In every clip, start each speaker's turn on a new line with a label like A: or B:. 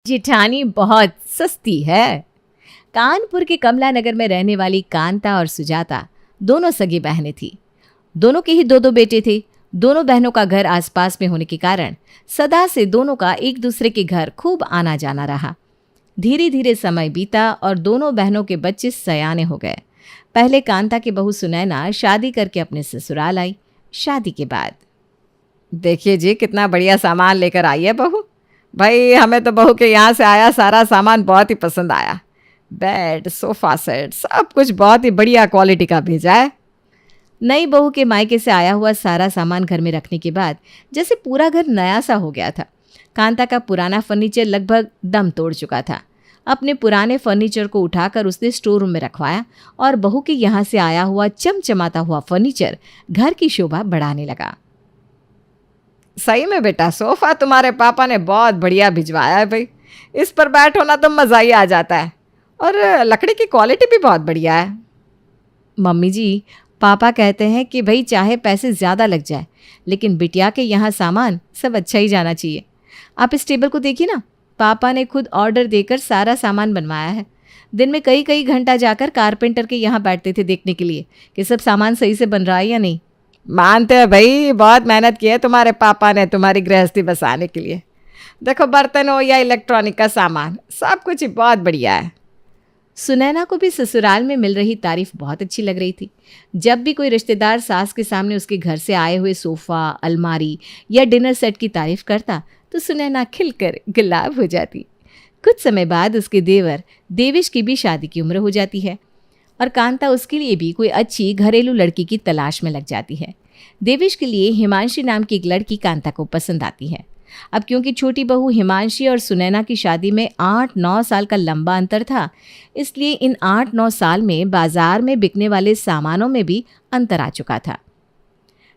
A: जेठानी बहुत सस्ती है। कानपुर के कमला नगर में रहने वाली कांता और सुजाता दोनों सगी बहनें थीं। दोनों के ही दो दो बेटे थे। दोनों बहनों का घर आसपास में होने के कारण सदा से दोनों का एक दूसरे के घर खूब आना जाना रहा। धीरे धीरे समय बीता और दोनों बहनों के बच्चे सयाने हो गए। पहले कांता की बहू सुनैना शादी करके अपने ससुराल आई। शादी के बाद देखिए जी, कितना बढ़िया सामान लेकर आई है बहू। भाई, हमें तो बहू के यहाँ से आया सारा सामान बहुत ही पसंद आया। बेड, सोफा सेट, सब कुछ बहुत ही बढ़िया क्वालिटी का भेजा है। नई बहू के मायके से आया हुआ सारा सामान घर में रखने के बाद जैसे पूरा घर नया सा हो गया था। कांता का पुराना फर्नीचर लगभग दम तोड़ चुका था। अपने पुराने फर्नीचर को उठाकर उसने स्टोर रूम में रखवाया और बहू के यहाँ से आया हुआ चमचमाता हुआ फर्नीचर घर की शोभा बढ़ाने लगा। सही में बेटा, सोफा तुम्हारे पापा ने बहुत बढ़िया भिजवाया है भाई। इस पर बैठो ना तो मज़ा ही आ जाता है, और लकड़ी की क्वालिटी भी बहुत बढ़िया है। मम्मी जी, पापा कहते हैं कि भाई चाहे पैसे ज़्यादा लग जाए लेकिन बिटिया के यहाँ सामान सब अच्छा ही जाना चाहिए। आप इस टेबल को देखिए ना, पापा ने खुद ऑर्डर देकर सारा सामान बनवाया है। दिन में कई कई घंटा जाकर कारपेंटर के यहाँ बैठते थे देखने के लिए कि सब सामान सही से बन रहा है या नहीं। मानते हैं भाई, बहुत मेहनत की है तुम्हारे पापा ने तुम्हारी गृहस्थी बसाने के लिए। देखो, बर्तन हो या इलेक्ट्रॉनिक का सामान, सब कुछ ही बहुत बढ़िया है। सुनैना को भी ससुराल में मिल रही तारीफ बहुत अच्छी लग रही थी। जब भी कोई रिश्तेदार सास के सामने उसके घर से आए हुए सोफ़ा, अलमारी या डिनर सेट की तारीफ करता तो सुनैना खिलकर गुलाब हो जाती। कुछ समय बाद उसके देवर देवेश की भी शादी की उम्र हो जाती है और कांता उसके लिए भी कोई अच्छी घरेलू लड़की की तलाश में लग जाती है। देवेश के लिए हिमांशी नाम की एक लड़की कांता को पसंद आती है। अब क्योंकि छोटी बहू हिमांशी और सुनैना की शादी में 8-9 साल का लंबा अंतर था, इसलिए इन 8-9 साल में बाजार में बिकने वाले सामानों में भी अंतर आ चुका था।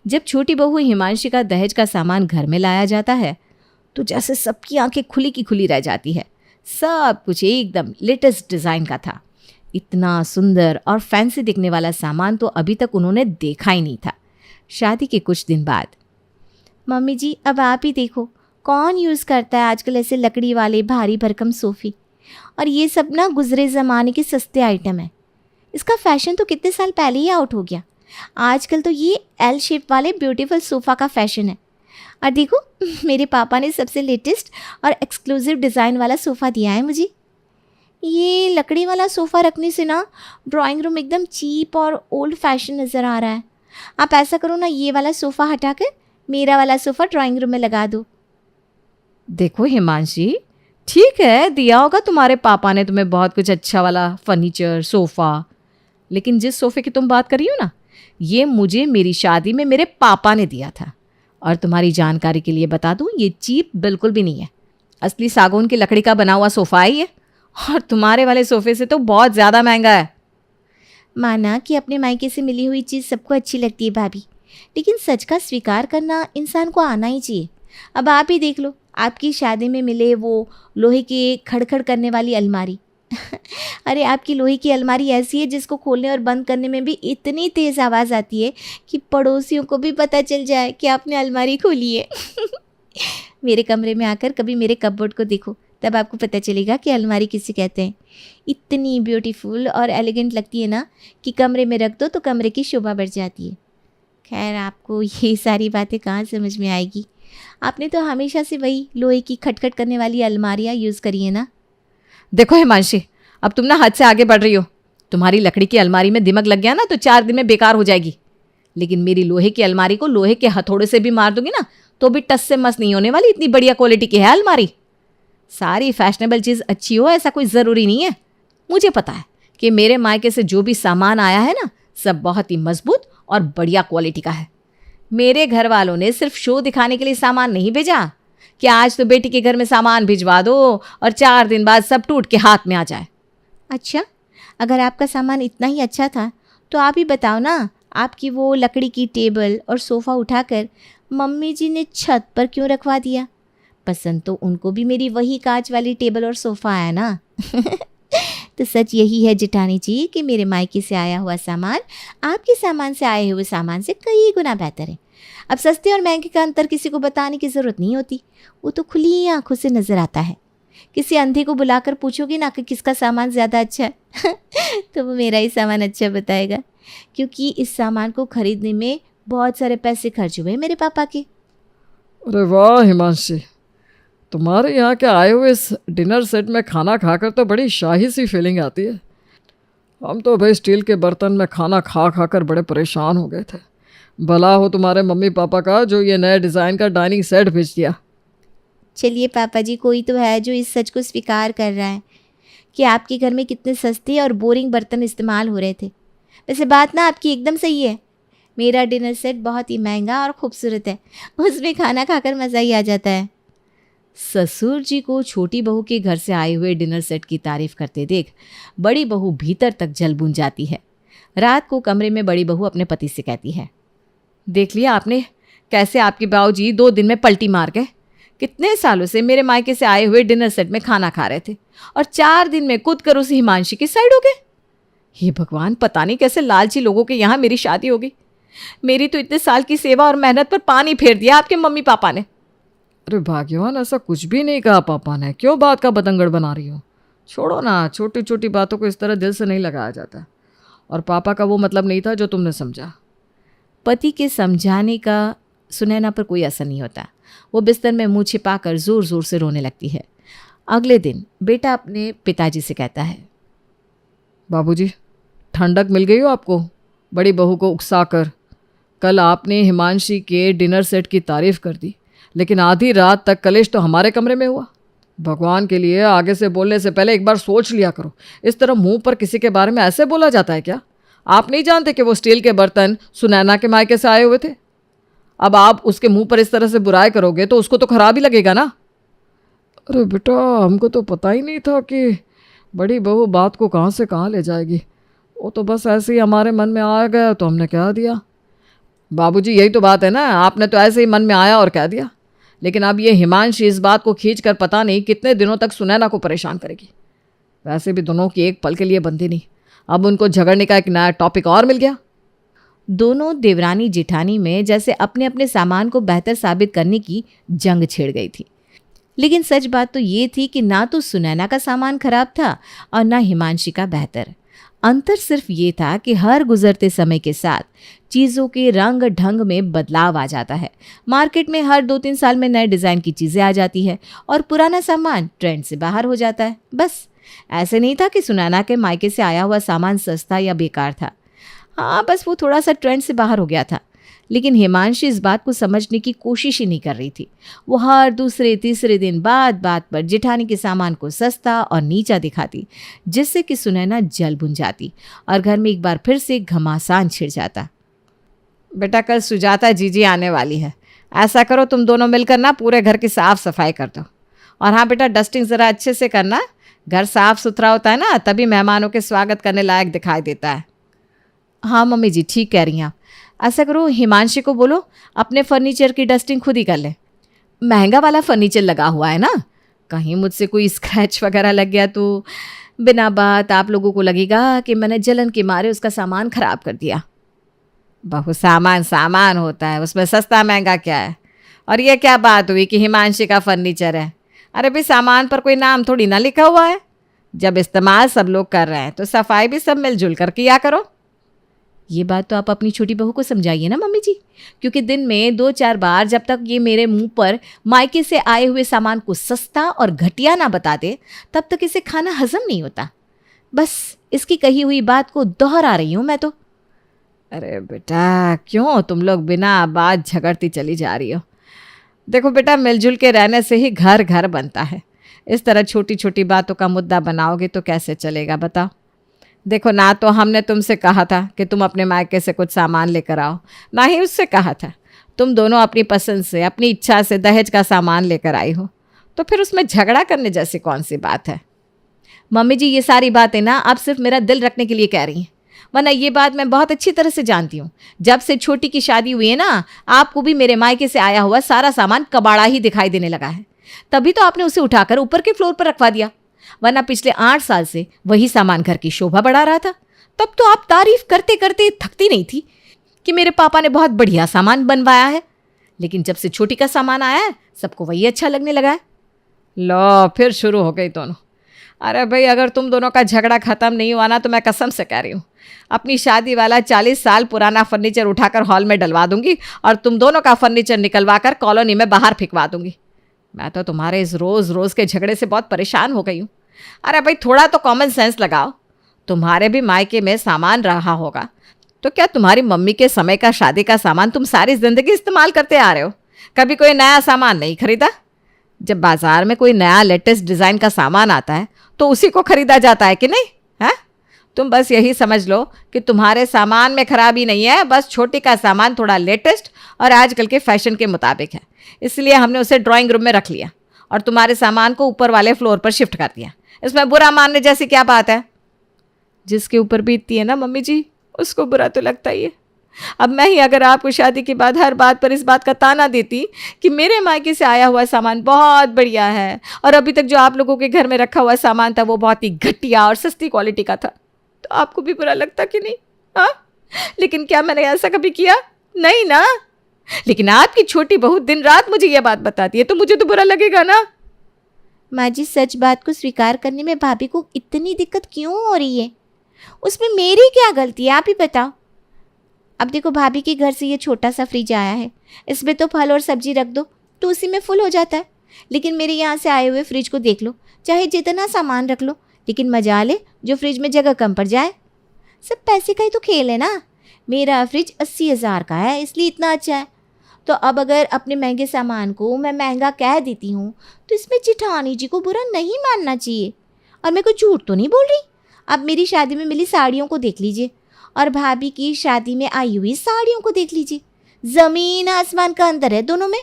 A: जब छोटी बहू हिमांशी का दहेज का सामान घर में लाया जाता है तो जैसे सबकी आंखें खुली की खुली रह जाती है। सब कुछ एकदम लेटेस्ट डिज़ाइन का था। इतना सुंदर और फैंसी दिखने वाला सामान तो अभी तक उन्होंने देखा ही नहीं था। शादी के कुछ दिन बाद, मम्मी जी अब आप ही देखो, कौन यूज़ करता है आजकल ऐसे लकड़ी वाले भारी भरकम सोफ़े, और ये सब ना गुजरे ज़माने के सस्ते आइटम है। इसका फैशन तो कितने साल पहले ही आउट हो गया। आजकल तो ये एल शेप वाले ब्यूटीफुल सोफ़ा का फैशन है। और देखो, मेरे पापा ने सबसे लेटेस्ट और एक्सक्लूसिव डिज़ाइन वाला सोफ़ा दिया है मुझे। ये लकड़ी वाला सोफ़ा रखने से ना ड्राइंग रूम एकदम चीप और ओल्ड फैशन नज़र आ रहा है। आप ऐसा करो ना, ये वाला सोफ़ा हटाकर मेरा वाला सोफ़ा ड्राइंग रूम में लगा दो। देखो हिमांशी, ठीक है, दिया होगा तुम्हारे पापा ने तुम्हें बहुत कुछ अच्छा वाला फर्नीचर, सोफ़ा, लेकिन जिस सोफ़े की तुम बात कर रही हो ना, ये मुझे मेरी शादी में मेरे पापा ने दिया था। और तुम्हारी जानकारी के लिए बता दूं, ये चीप बिल्कुल भी नहीं है। असली सागौन की लकड़ी का बना हुआ सोफ़ा ही है, और तुम्हारे वाले सोफ़े से तो बहुत ज़्यादा महंगा है। माना कि अपने मायके से मिली हुई चीज़ सबको अच्छी लगती है भाभी, लेकिन सच का स्वीकार करना इंसान को आना ही चाहिए। अब आप ही देख लो, आपकी शादी में मिले वो लोहे की खड़खड़ करने वाली अलमारी। अरे आपकी लोहे की अलमारी ऐसी है जिसको खोलने और बंद करने में भी इतनी तेज़ आवाज़ आती है कि पड़ोसियों को भी पता चल जाए कि आपने अलमारी खोली है। मेरे कमरे में आकर कभी मेरे कपबोर्ड को देखो, तब आपको पता चलेगा कि अलमारी किसे कहते हैं। इतनी ब्यूटीफुल और एलिगेंट लगती है ना कि कमरे में रख दो तो कमरे की शोभा बढ़ जाती है। खैर, आपको ये सारी बातें कहाँ समझ में आएगी। आपने तो हमेशा से वही लोहे की खटखट करने वाली अलमारियाँ यूज़ करी है ना। देखो हिमांशी, अब तुम ना हद से आगे बढ़ रही हो। तुम्हारी लकड़ी की अलमारी में दिमाग लग गया ना तो 4 दिन में बेकार हो जाएगी, लेकिन मेरी लोहे की अलमारी को लोहे के हथौड़े से भी मार दूंगी ना तो भी टस से मस नहीं होने वाली। इतनी बढ़िया क्वालिटी की है अलमारी। सारी फैशनेबल चीज़ अच्छी हो ऐसा कोई ज़रूरी नहीं है। मुझे पता है कि मेरे मायके से जो भी सामान आया है ना, सब बहुत ही मजबूत और बढ़िया क्वालिटी का है। मेरे घर वालों ने सिर्फ शो दिखाने के लिए सामान नहीं भेजा कि आज तो बेटी के घर में सामान भिजवा दो और 4 दिन बाद सब टूट के हाथ में आ जाए। अच्छा, अगर आपका सामान इतना ही अच्छा था तो आप ही बताओ ना, आपकी वो लकड़ी की टेबल और सोफ़ा उठाकर मम्मी जी ने छत पर क्यों रखवा दिया? पसंद तो उनको भी मेरी वही कांच वाली टेबल और सोफ़ा आया ना। तो सच यही है जेठानी जी कि मेरे मायके से आया हुआ सामान आपके सामान से आए हुए सामान से कई गुना बेहतर है। अब सस्ते और महंगे का अंतर किसी को बताने की ज़रूरत नहीं होती, वो तो खुली आंखों से नज़र आता है। किसी अंधे को बुलाकर पूछोगे ना कि किसका सामान ज़्यादा अच्छा है तो वो मेरा ही सामान अच्छा बताएगा, क्योंकि इस सामान को खरीदने में बहुत सारे पैसे खर्च हुए मेरे पापा के।
B: अरे वाह हिमांशी, तुम्हारे यहाँ के आए हुए इस डिनर सेट में खाना खाकर तो बड़ी शाही सी फीलिंग आती है। हम तो भाई स्टील के बर्तन में खाना खा खा कर बड़े परेशान हो गए थे। भला हो तुम्हारे मम्मी पापा का जो ये नए डिज़ाइन का डाइनिंग सेट भेज दिया।
A: चलिए पापा जी, कोई तो है जो इस सच को स्वीकार कर रहा है कि आपके घर में कितने सस्ते और बोरिंग बर्तन इस्तेमाल हो रहे थे। वैसे बात ना आपकी एकदम सही है, मेरा डिनर सेट बहुत ही महंगा और खूबसूरत है, उसमें खाना खाकर मज़ा ही आ जाता है। ससुर जी को छोटी बहू के घर से आए हुए डिनर सेट की तारीफ करते देख बड़ी बहू भीतर तक जल भून जाती है। रात को कमरे में बड़ी बहू अपने पति से कहती है, देख लिया आपने कैसे आपके बाबूजी 2 दिन में पलटी मार गए। कितने सालों से मेरे मायके से आए हुए डिनर सेट में खाना खा रहे थे और 4 दिन में कूद कर उस हिमांशी की साइड हो गए। हे भगवान, पता नहीं कैसे लालची लोगों के यहाँ मेरी शादी होगी। मेरी तो इतने साल की सेवा और मेहनत पर पानी फेर दिया आपके मम्मी पापा ने।
B: अरे भाग्यवान, ऐसा कुछ भी नहीं कहा पापा ने, क्यों बात का बतंगड़ बना रही हो। छोड़ो ना, छोटी छोटी बातों को इस तरह दिल से नहीं लगाया जाता। और पापा का वो मतलब नहीं था जो तुमने समझा।
A: पति के समझाने का सुनैना पर कोई असर नहीं होता। वो बिस्तर में मुंह छिपाकर जोर जोर से रोने लगती है। अगले दिन बेटा अपने पिताजी से कहता है,
B: बाबूजी, ठंडक मिल गई हो आपको बड़ी बहू को उकसाकर। कल आपने हिमांशी के डिनर सेट की तारीफ कर दी, लेकिन आधी रात तक कलेश तो हमारे कमरे में हुआ। भगवान के लिए आगे से बोलने से पहले एक बार सोच लिया करो। इस तरह मुंह पर किसी के बारे में ऐसे बोला जाता है क्या? आप नहीं जानते कि वो स्टील के बर्तन सुनैना के मायके से आए हुए थे? अब आप उसके मुंह पर इस तरह से बुराई करोगे तो उसको तो खराब ही लगेगा ना। अरे बेटा, हमको तो पता ही नहीं था कि बड़ी बहू बात को कहाँ से कहाँ ले जाएगी। वो तो बस ऐसे ही हमारे मन में आ गया तो हमने कह दिया। बाबूजी, यही तो बात है ना, आपने तो ऐसे ही मन में आया और कह दिया। लेकिन अब ये हिमांशी इस बात को खींच कर पता नहीं कितने दिनों तक सुनैना को परेशान करेगी। वैसे भी दोनों की एक पल के लिए बनती नहीं, अब उनको झगड़ने का एक नया टॉपिक और मिल गया। दोनों देवरानी जिठानी में जैसे अपने अपने सामान को बेहतर साबित करने की जंग छिड़ गई थी। लेकिन सच बात तो ये थी कि ना तो सुनैना का सामान खराब था और ना हिमांशी का बेहतर। अंतर सिर्फ ये था कि हर गुजरते समय के साथ चीज़ों के रंग ढंग में बदलाव आ जाता है। मार्केट में हर 2-3 साल में नए डिज़ाइन की चीज़ें आ जाती है और पुराना सामान ट्रेंड से बाहर हो जाता है। बस ऐसे नहीं था कि सुनैना के मायके से आया हुआ सामान सस्ता या बेकार था। हाँ, बस वो थोड़ा सा ट्रेंड से बाहर हो गया था। लेकिन हिमांशी इस बात को समझने की कोशिश ही नहीं कर रही थी। वो हर दूसरे तीसरे दिन बात बात पर जेठानी के सामान को सस्ता और नीचा दिखाती, जिससे कि सुनैना जल भुन जाती और घर में एक बार फिर से घमासान छिड़ जाता। बेटा, कल सुजाता जीजी आने वाली है। ऐसा करो, तुम दोनों मिलकर ना पूरे घर की साफ सफाई कर दो। और हाँ बेटा, डस्टिंग ज़रा अच्छे से करना। घर साफ सुथरा होता है ना, तभी मेहमानों के स्वागत करने लायक दिखाई देता है। हाँ मम्मी जी, ठीक कह रही हैं आप। ऐसा करो, हिमांशी को बोलो अपने फर्नीचर की डस्टिंग खुद ही कर ले। महंगा वाला फर्नीचर लगा हुआ है ना, कहीं मुझसे कोई स्क्रैच वगैरह लग गया तो बिना बात आप लोगों को लगेगा कि मैंने जलन के मारे उसका सामान खराब कर दिया। बहु सामान सामान होता है, उसमें सस्ता महंगा क्या है। और ये क्या बात हुई कि हिमांशी का फर्नीचर है? अरे भाई, सामान पर कोई नाम थोड़ी ना लिखा हुआ है। जब इस्तेमाल सब लोग कर रहे हैं तो सफाई भी सब मिलजुल कर किया करो। ये बात तो आप अपनी छोटी बहू को समझाइए ना मम्मी जी, क्योंकि दिन में 2-4 बार जब तक ये मेरे मुंह पर मायके से आए हुए सामान को सस्ता और घटिया ना बता दे, तब तक इसे खाना हजम नहीं होता। बस इसकी कही हुई बात को दोहरा रही हूँ मैं तो। अरे बेटा, क्यों तुम लोग बिना बात झगड़ती चली जा रही हो? देखो बेटा, मिलजुल के रहने से ही घर घर बनता है। इस तरह छोटी छोटी बातों का मुद्दा बनाओगे तो कैसे चलेगा बताओ। देखो, ना तो हमने तुमसे कहा था कि तुम अपने मायके से कुछ सामान लेकर आओ, ना ही उससे कहा था। तुम दोनों अपनी पसंद से, अपनी इच्छा से दहेज का सामान लेकर आई हो, तो फिर उसमें झगड़ा करने जैसी कौन सी बात है? मम्मी जी, ये सारी बातें ना आप सिर्फ मेरा दिल रखने के लिए कह रही हैं, वरना ये बात मैं बहुत अच्छी तरह से जानती हूँ। जब से छोटी की शादी हुई है ना, आपको भी मेरे मायके से आया हुआ सारा सामान कबाड़ा ही दिखाई देने लगा है। तभी तो आपने उसे उठाकर ऊपर के फ्लोर पर रखवा दिया, वरना पिछले 8 साल से वही सामान घर की शोभा बढ़ा रहा था। तब तो आप तारीफ करते करते थकती नहीं थी कि मेरे पापा ने बहुत बढ़िया सामान बनवाया है। लेकिन जब से छोटी का सामान आया है, सबको वही अच्छा लगने लगा है। लो फिर शुरू हो गई दोनों। अरे भाई, अगर तुम दोनों का झगड़ा ख़त्म नहीं हुआ ना तो मैं कसम से कह रही हूँ अपनी शादी वाला 40 साल पुराना फर्नीचर उठाकर हॉल में डलवा दूंगी और तुम दोनों का फर्नीचर निकलवा कर कॉलोनी में बाहर फेंकवा दूंगी। मैं तो तुम्हारे इस रोज़ रोज़ के झगड़े से बहुत परेशान हो गई हूँ। अरे भाई, थोड़ा तो कॉमन सेंस लगाओ। तुम्हारे भी मायके में सामान रहा होगा, तो क्या तुम्हारी मम्मी के समय का शादी का सामान तुम सारी ज़िंदगी इस्तेमाल करते आ रहे हो? कभी कोई नया सामान नहीं खरीदा? जब बाज़ार में कोई नया लेटेस्ट डिज़ाइन का सामान आता है तो उसी को खरीदा जाता है कि नहीं? है तुम बस यही समझ लो कि तुम्हारे सामान में खराबी नहीं है, बस छोटी का सामान थोड़ा लेटेस्ट और आजकल के फैशन के मुताबिक है, इसलिए हमने उसे ड्राइंग रूम में रख लिया और तुम्हारे सामान को ऊपर वाले फ्लोर पर शिफ्ट कर दिया। इसमें बुरा मानने जैसी क्या बात है? जिसके ऊपर बीतती है ना मम्मी जी, उसको बुरा तो लगता ही है। अब मैं ही अगर आपको शादी के बाद हर बात पर इस बात का ताना देती कि मेरे मायके से आया हुआ सामान बहुत बढ़िया है और अभी तक जो आप लोगों के घर में रखा हुआ सामान था वो बहुत ही घटिया और सस्ती क्वालिटी का था, तो आपको भी बुरा लगता कि नहीं? हाँ, लेकिन क्या मैंने ऐसा कभी किया? नहीं ना। लेकिन आपकी छोटी बहू दिन रात मुझे यह बात बताती है तो मुझे तो बुरा लगेगा ना।
A: माँ जी, सच बात को स्वीकार करने में भाभी को इतनी दिक्कत क्यों हो रही है? उसमें मेरी क्या गलती है, आप ही बताओ। अब देखो, भाभी के घर से ये छोटा सा फ्रिज आया है, इसमें तो फल और सब्जी रख दो तो उसी में फुल हो जाता है। लेकिन मेरे यहाँ से आए हुए फ्रिज को देख लो, चाहे जितना सामान रख लो, लेकिन मजा ले जो फ्रिज में जगह कम पड़ जाए। सब पैसे का ही तो खेल है ना। मेरा फ्रिज 80,000 का है, इसलिए इतना अच्छा है। तो अब अगर अपने महंगे सामान को मैं महंगा कह देती हूँ तो इसमें जिठानी जी को बुरा नहीं मानना चाहिए। और मैं कोई झूठ तो नहीं बोल रही। अब मेरी शादी में मिली साड़ियों को देख लीजिए और भाभी की शादी में आई हुई साड़ियों को देख लीजिए, ज़मीन आसमान का अंतर है दोनों में।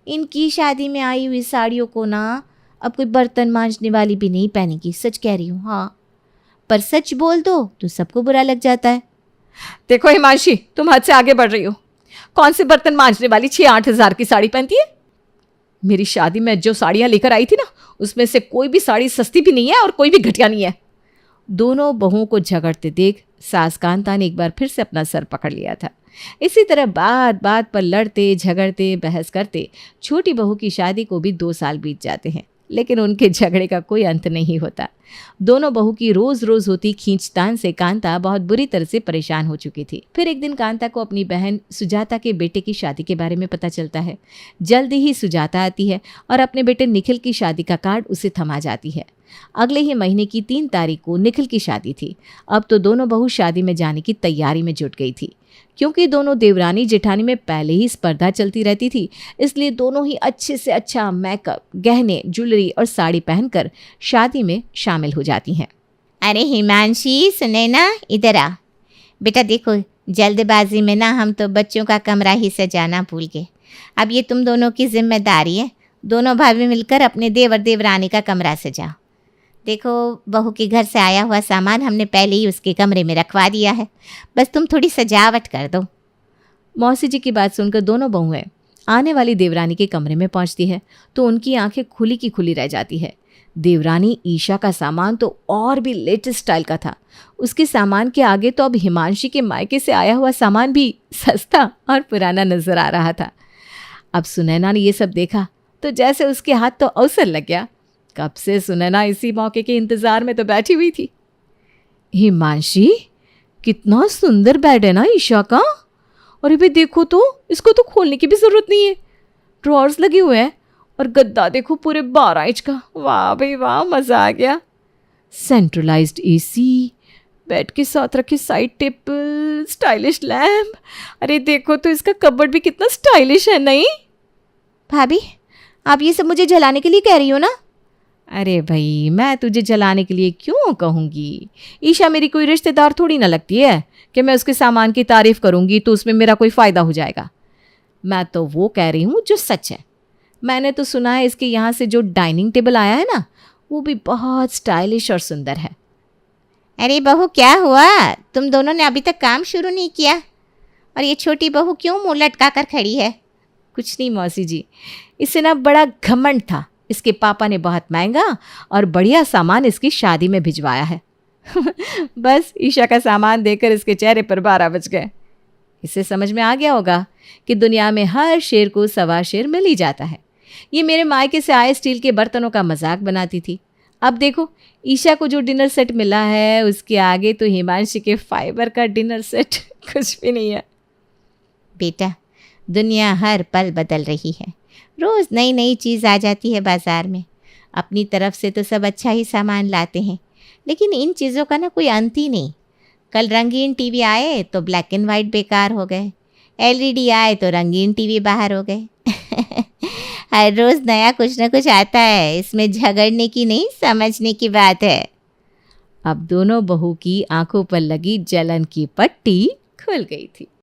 A: इनकी शादी में आई हुई साड़ियों को ना अब कोई बर्तन मांजने वाली भी नहीं पहनेगी, सच कह रही हूँ। हाँ, पर सच बोल दो तो सबको बुरा लग जाता है।
B: देखो हिमांशी, तुम हद से आगे बढ़ रही हो। कौन से बर्तन मांजने वाली 6-8 हज़ार की साड़ी पहनती है? मेरी शादी में जो साड़ियाँ लेकर आई थी ना, उसमें से कोई भी साड़ी सस्ती भी नहीं है और कोई भी घटिया नहीं है।
A: दोनों बहुओं को झगड़ते देख सास कांता ने एक बार फिर से अपना सर पकड़ लिया था। इसी तरह बात बात पर लड़ते झगड़ते बहस करते छोटी बहू की शादी को भी 2 साल बीत जाते हैं, लेकिन उनके झगड़े का कोई अंत नहीं होता। दोनों बहू की रोज रोज होती खींचतान से कांता बहुत बुरी तरह से परेशान हो चुकी थी। फिर एक दिन कांता को अपनी बहन सुजाता के बेटे की शादी के बारे में पता चलता है। जल्दी ही सुजाता आती है और अपने बेटे निखिल की शादी का कार्ड उसे थमा जाती है। अगले ही महीने की 3 तारीख को निखिल की शादी थी। अब तो दोनों बहू शादी में जाने की तैयारी में जुट गई थी। क्योंकि दोनों देवरानी जेठानी में पहले ही स्पर्धा चलती रहती थी, इसलिए दोनों ही अच्छे से अच्छा मेकअप, गहने, ज्वेलरी और साड़ी पहनकर शादी में शामिल हो जाती हैं।
C: अरे हिमांशी, सुने ना, इधर आ बेटा। देखो, जल्दबाजी में ना हम तो बच्चों का कमरा ही सजाना भूल गए। अब ये तुम दोनों की जिम्मेदारी है। दोनों भाभी मिलकर अपने देवर देवरानी का कमरा सजाओ। देखो, बहू के घर से आया हुआ सामान हमने पहले ही उसके कमरे में रखवा दिया है, बस तुम थोड़ी सजावट कर दो।
A: मौसी जी की बात सुनकर दोनों बहुएं आने वाली देवरानी के कमरे में पहुंचती है तो उनकी आंखें खुली की खुली रह जाती है। देवरानी ईशा का सामान तो और भी लेटेस्ट स्टाइल का था। उसके सामान के आगे तो अब हिमांशी के मायके से आया हुआ सामान भी सस्ता और पुराना नजर आ रहा था। अब सुनैना ने ये सब देखा तो जैसे उसके हाथ तो अवसर लग गया। कब से सुनैना इसी मौके के इंतजार में तो बैठी हुई थी। हिमांशी, कितना सुंदर बेड है ना ईशा का। और अभी देखो तो, इसको तो खोलने की भी जरूरत नहीं है। ड्रॉर्स लगे हुए हैं और गद्दा देखो पूरे 12 इंच का। वाह भाई वाह, मजा आ गया। सेंट्रलाइज्ड एसी, बेड के साथ रखे साइड टेबल, स्टाइलिश लैम्प। अरे देखो तो इसका कबर्ड भी कितना स्टाइलिश है। नहीं
C: भाभी, आप ये सब मुझे जलाने के लिए कह रही हो ना?
A: अरे भाई, मैं तुझे जलाने के लिए क्यों कहूँगी? ईशा मेरी कोई रिश्तेदार थोड़ी ना लगती है कि मैं उसके सामान की तारीफ करूँगी तो उसमें मेरा कोई फ़ायदा हो जाएगा। मैं तो वो कह रही हूँ जो सच है। मैंने तो सुना है इसके यहाँ से जो डाइनिंग टेबल आया है ना, वो भी बहुत स्टाइलिश और सुंदर है।
C: अरे बहू, क्या हुआ? तुम दोनों ने अभी तक काम शुरू नहीं किया और ये छोटी बहू क्यों मुँह लटका कर खड़ी है?
A: कुछ नहीं मौसी जी, इससे ना बड़ा घमंड था। इसके पापा ने बहुत महंगा और बढ़िया सामान इसकी शादी में भिजवाया है। बस ईशा का सामान देखकर इसके चेहरे पर 12 बज गए। इसे समझ में आ गया होगा कि दुनिया में हर शेर को 1.25 शेर मिल ही जाता है। ये मेरे मायके से आए स्टील के बर्तनों का मजाक बनाती थी। अब देखो, ईशा को जो डिनर सेट मिला है उसके आगे तो हिमांशी के फाइबर का डिनर सेट कुछ भी नहीं है।
C: बेटा, दुनिया हर पल बदल रही है, रोज़ नई नई चीज़ आ जाती है बाज़ार में। अपनी तरफ से तो सब अच्छा ही सामान लाते हैं, लेकिन इन चीज़ों का ना कोई अंत ही नहीं। कल रंगीन टीवी आए तो ब्लैक एंड वाइट बेकार हो गए, एलईडी आए तो रंगीन टीवी बाहर हो गए। हर रोज़ नया कुछ ना कुछ आता है, इसमें झगड़ने की नहीं, समझने की बात है।
A: अब दोनों बहू की आंखों पर लगी जलन की पट्टी खुल गई थी।